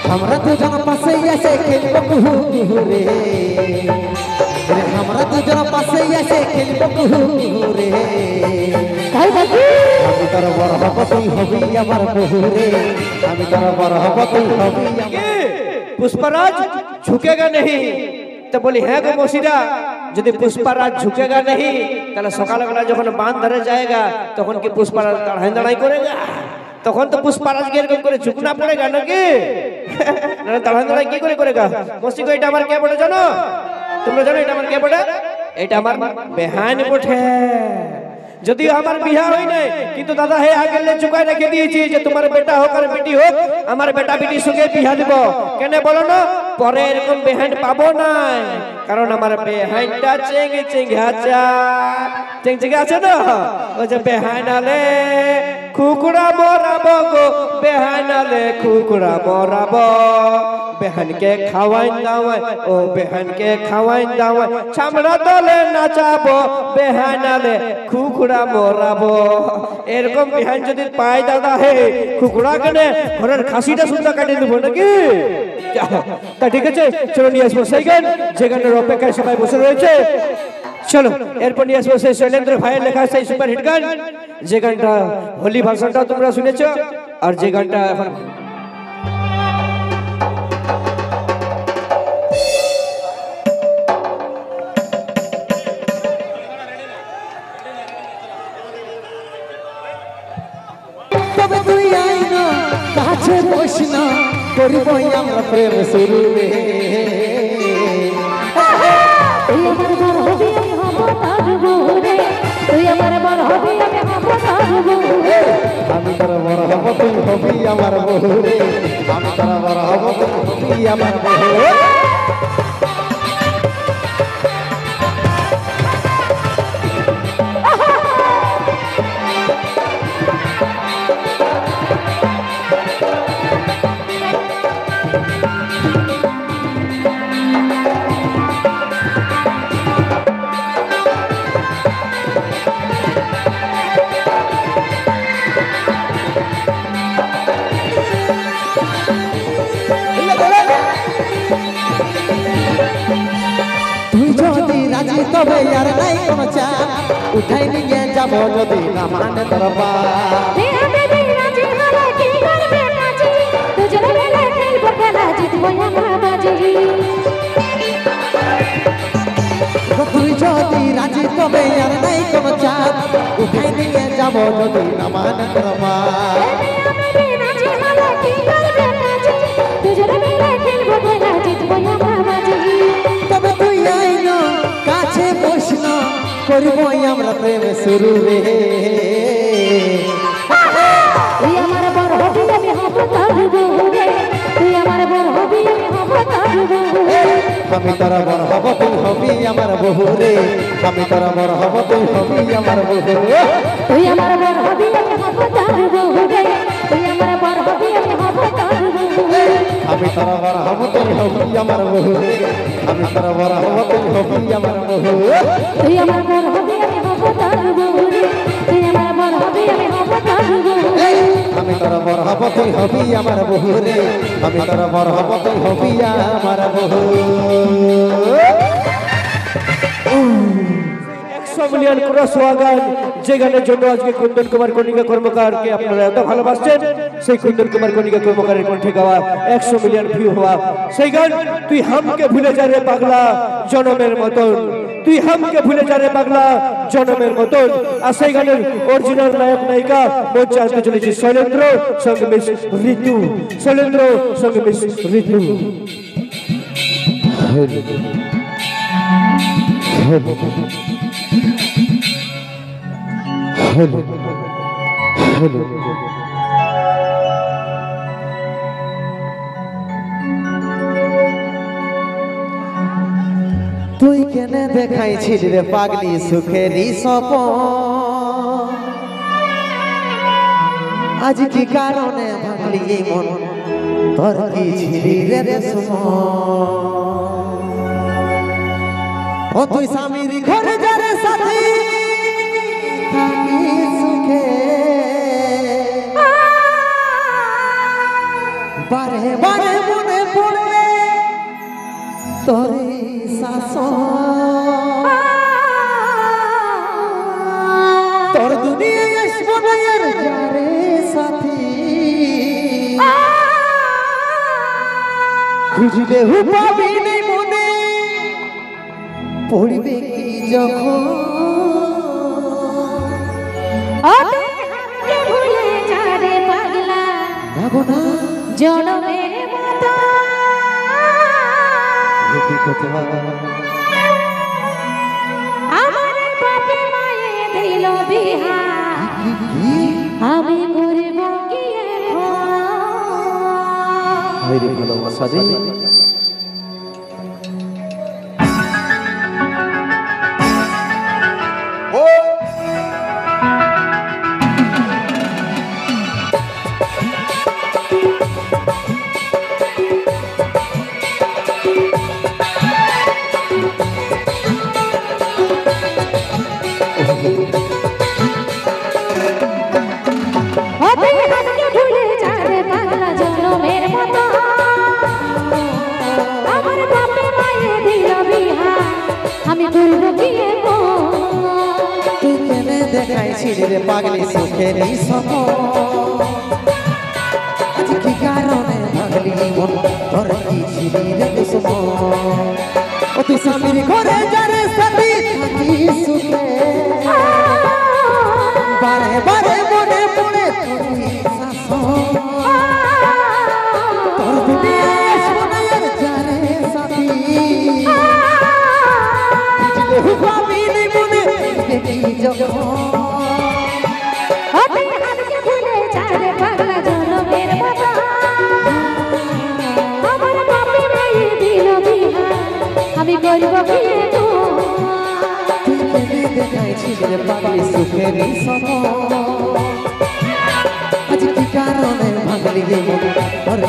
हमरा দুজন পাশে এসে খেলবো কুহু কুহু রে हमरा দুজন পাশে এসে খেলবো কুহু কুহু রে তাই নাকি আমি তোর বড় হব তুই হবি আমার বহু রে আমি তোর বড় হব তুই হবি पुष्पराज झुकेगा नहीं तो बोली है गो मौसीरा यदि पुष्पराज झुकेगा नहीं তাহলে সকালবেলা যখন বাঁধ ধরে जाएगा তখন কি পুষ্পরাজ দাঁড়াই দাঁড়াই করেगा তখন তো পুষ্পরাজ কে এরকম করে ঝুঁকনা পড়েगा নাকি না দাঁড়াই দাঁড়াই কি করে করেगा মৌসি কো এটা আমার কে বলে জানো তোমরা জানো এটা আমার কে বলে এটা আমার বেহান বটে যদিও আমার বিয়া হই নাই কিন্তু দাদা হে আগে ले চুকাই রেখে দিয়েছি যে তোমার বেটা হোক আর বেটি হোক আমার বেটা বেটির সঙ্গে বিয়া দিব কেন বলো না পরে এরকম বেহান পাবো না কারণ আমার বেহানটা চেঙ্গে চেঙ্গে চেঙ্গে আছে না ও যে বেহানালে কুকুরা মরাবো গো বেহানালে কুকুরা মরাবো বেহান के খাওয়াই দাওয়াই ও বেহান के খাওয়াই দাওয়াই ছামড়া দলে নাচাবো বেহানালে কুকুরা মরাবো এরকম বেহান যদি পাই দাদা হে কুকুরা কেনে ঘরের খাসিটা সুন্দর কাটি দেব নাকি তা ঠিক আছে চলো নিয়ে আসবো সেই গান যে গানের অপেক্ষায় সবাই বসে রয়েছে চলো এরপর নিয়ে আসবো সেই শৈলেন্দ্র ভাইয়ের লেখা সেই সুপার হিট গান যে গানটা হোলি ভার্সনটা তোমরা শুনেছো আর যে গানটা এখন তবে তুই আইনা কাছে বসনা করিব আমরা প্রেম শুরু রে তুই আমার বর হবি আমি হব তার বউ রে তুই আমার বর হবি আমি হব তার বউ রে আমি তোর বড় হব তুই হবি আমার বহু রে আমি তোর বড় হব তুই হবি আমার বহু তবে আর নাই কোন চা উঠাই নিয়ে যাব যদি না মানে দরবা দেয়া দেবি রাজি হলে কি করবে কাজী দুজনে মিলে খেলবো খেলা জিতবো আমরা বাজি তুই যদি রাজি তবে আর নাই কোন চা উঠাই নিয়ে যাব যদি না মানে দরবা দেয়া দেবি রাজি হলে কি করবে কাজী দুজনে মিলে খেলবো খেলা জিতবো আমরা বাজি তবে তুই আইনো কাছে বসনা করিব আমরা প্রেম শুরু রে তুই আমার বর হবি আমি হব তার বউ রে তুই আমার বর হবি আমি হব তার বউ রে আমি তোর বড় হব তুই হবি আমার বহু রে আমি তোর বড় হব তুই হবি আমার বহু তুই আমার বর হবি আমি হব তার বউ রে তুই আমার বর হবি আমি হব তার বউ রে আমি তোর বড় হব তুই হবি আমার বহু রে আমি তোর বড় হব তুই হবি আমার বহু তুই আমার বর হবি আমি হব তার বউ রে তুই আমার বর হবি আমি হব তার বউ রে আমি তোর বড় হব তুই হবি আমার বহু রে আমি তোর বড় হব তুই হবি আমার বহু 100 মিলিয়ন ক্রস ওয়াগন যে গানের জন্য আজকে কুন্দন কুমার কণিকা কর্মকারকে আপনারা এত ভালোবাসছেন সেই কুন্দন কুমার কণিকা কর্মকারের কণ্ঠে গাওয়া 100 মিলিয়ন ভিউ হওয়া সেই গান তুই হামকে ভুলে যা রে পাগলা জনমের মতন তুই হামকে ভুলে যা রে পাগলা জনমের মতন আর সেই গানের অরিজিনাল নায়ক নায়িকা মঞ্চে আসতে চলেছে শৈলেন্দ্র সঙ্গে মিস ঋতু শৈলেন্দ্র সঙ্গে মিস ঋতু হ্যালো হ্যালো তুই কেনে দেখাইছিস রে পাগলি সুখেরই স্বপন আজ কি কারণে ভাঙলি মন তোর কি ছিলি রে সুমন ও তুই স্বামীর ঘরে যারে সাথী থাকি সুখে বারে বারে মনে পড়ে তোরে শাসন তোর দুনিয়ায় আসবো না আর যারে সাথী খুঁজলে পাবি নেই মনে পড়বে কি যখন ভুলে যারে পাগলা ভাবো না জনমের মতো আমার বাপে মায়ে দিল বিহা আমি করব কি মেরি ভালোবাসা রে ভুলে যারে পাগলা জনমের মতো আমার বাপে মায়ে দিল বিহা আমি করব কি তুই কেনে দেখাইছিস রে পাগলি সুখের এই সপন আজ কি কারণে ভাগলি মন তোর কি ছিলি রে দুশ্মন ও তুই স্বামীর ঘরে যারে সাথী থাকি সুখে বারে বারে মনে পড়ে তোর শাসন তোর দুনিয়ায় আসবো না আর যারে সাথী খুঁজলে পাবি নেই মনে দেখি যখন ভুলে যারে পাগলা জনমের মতো আমার বাপে মায়ে দিল বিহা আমি করব কি তুই কেনে দেখাইছিস রে পাগলি সুখের এই সপন আজ কি কারণে ভাগলি রে মন তোর